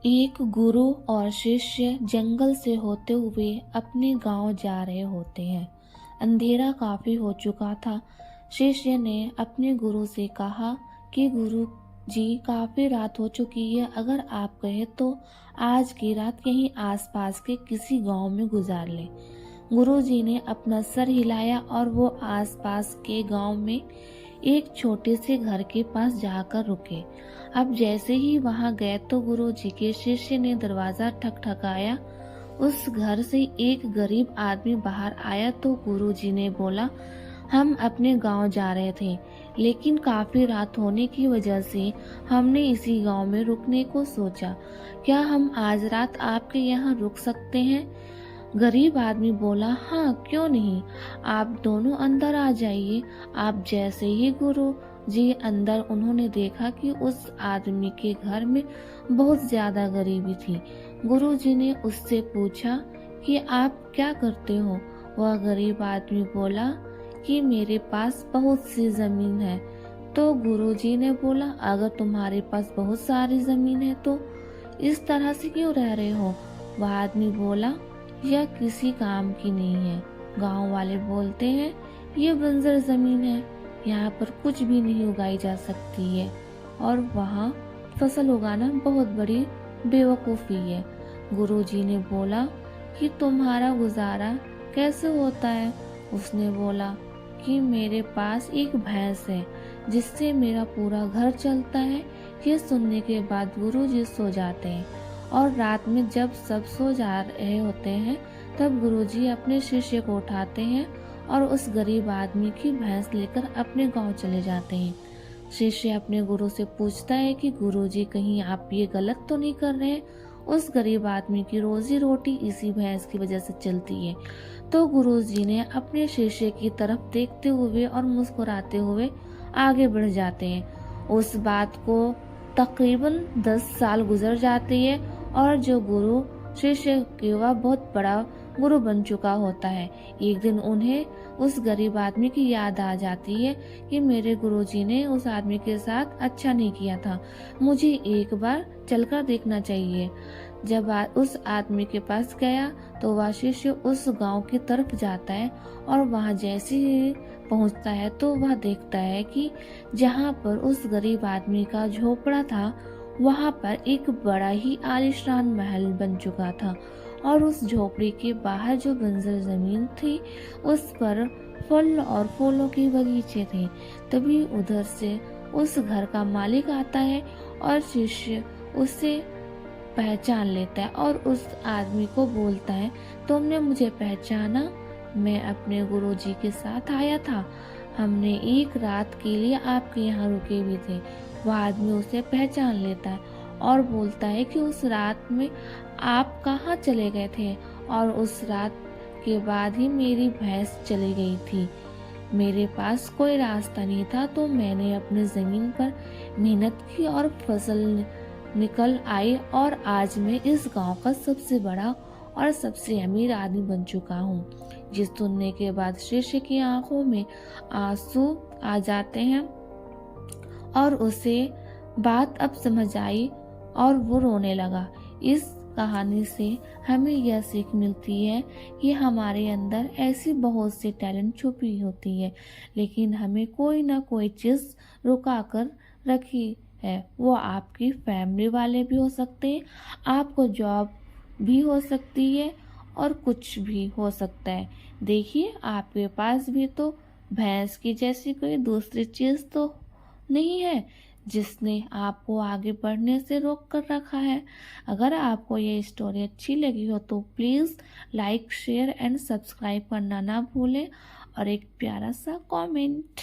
एक गुरु और शिष्य जंगल से होते हुए अपने गांव जा रहे होते हैं। अंधेरा काफी हो चुका था। शिष्य ने अपने गुरु से कहा कि गुरु जी, काफी रात हो चुकी है, अगर आप कहें तो आज की रात यहीं आसपास के किसी गांव में गुजार ले। गुरु जी ने अपना सर हिलाया और वो आसपास के गांव में एक छोटे से घर के पास जाकर रुके। अब जैसे ही वहां गए तो गुरु जी के शिष्य ने दरवाजा ठकठकाया। उस घर से एक गरीब आदमी बाहर आया तो गुरु जी ने बोला, हम अपने गांव जा रहे थे, लेकिन काफी रात होने की वजह से हमने इसी गांव में रुकने को सोचा। क्या हम आज रात आपके यहाँ रुक सकते हैं? गरीब आदमी बोला, हाँ क्यों नहीं, आप दोनों अंदर आ जाइए। आप जैसे ही गुरु जी अंदर, उन्होंने देखा कि उस आदमी के घर में बहुत ज्यादा गरीबी थी। गुरु जी ने उससे पूछा कि आप क्या करते हो? वह गरीब आदमी बोला कि मेरे पास बहुत सी जमीन है। तो गुरु जी ने बोला, अगर तुम्हारे पास बहुत सारी जमीन है तो इस तरह से क्यों रह रहे हो? वह आदमी बोला, यह किसी काम की नहीं है। गांव वाले बोलते हैं ये बंजर जमीन है, यहाँ पर कुछ भी नहीं उगाई जा सकती है और वहाँ फसल उगाना बहुत बड़ी बेवकूफ़ी है। गुरुजी ने बोला कि तुम्हारा गुजारा कैसे होता है? उसने बोला कि मेरे पास एक भैंस है जिससे मेरा पूरा घर चलता है। ये सुनने के बाद गुरुजी सो जाते हैं और रात में जब सब सो जा रहे होते हैं तब गुरुजी अपने शिष्य को उठाते हैं और उस गरीब आदमी की भैंस लेकर अपने गांव चले जाते हैं। शिष्य अपने गुरु से पूछता है कि गुरुजी, कहीं आप ये गलत तो नहीं कर रहे? उस गरीब आदमी की रोजी रोटी इसी भैंस की वजह से चलती है। तो गुरुजी ने अपने शिष्य की तरफ देखते हुए और मुस्कुराते हुए आगे बढ़ जाते हैं। उस बात को तकरीबन 10 साल गुजर जाते हैं और जो गुरु शिष्य के वह बहुत बड़ा गुरु बन चुका होता है। एक दिन उन्हें उस गरीब आदमी की याद आ जाती है कि मेरे गुरुजी ने उस आदमी के साथ अच्छा नहीं किया था, मुझे एक बार चलकर देखना चाहिए। जब उस आदमी के पास गया तो वह शिष्य उस गांव की तरफ जाता है और वहां जैसे ही पहुंचता है तो वह देखता है कि जहां पर उस गरीब आदमी का झोपड़ा था वहां पर एक बड़ा ही आलीशान महल बन चुका था और उस झोपड़ी के बाहर जो बंजर जमीन थी उस पर फल और फूलों के बगीचे थे। तभी उधर से उस घर का मालिक आता है और शिष्य उसे पहचान लेता है और उस आदमी को बोलता है, तुमने मुझे पहचाना? मैं अपने गुरुजी के साथ आया था, हमने एक रात के लिए आपके यहाँ रुके भी थे। वह आदमी उसे पहचान लेता है और बोलता है कि उस रात में आप कहाँ चले गए थे? और उस रात के बाद ही मेरी भैंस चली गई थी। मेरे पास कोई रास्ता नहीं था तो मैंने अपनी जमीन पर मेहनत की और फसल निकल आई और आज मैं इस गांव का सबसे बड़ा और सबसे अमीर आदमी बन चुका हूँ। जिस सुनने के बाद शिष्य की आंखों में आंसू आ जाते हैं और उसे बात अब समझ आई और वो रोने लगा। इस कहानी से हमें यह सीख मिलती है कि हमारे अंदर ऐसी बहुत सी टैलेंट छुपी होती है, लेकिन हमें कोई ना कोई चीज रुका कर रखी है। वो आपकी फैमिली वाले भी हो सकते हैं, आपको जॉब भी हो सकती है और कुछ भी हो सकता है। देखिए, आपके पास भी तो भैंस की जैसी कोई दूसरी चीज तो नहीं है जिसने आपको आगे बढ़ने से रोक कर रखा है। अगर आपको ये स्टोरी अच्छी लगी हो तो please like, share and subscribe करना ना भूलें और एक प्यारा सा कमेंट।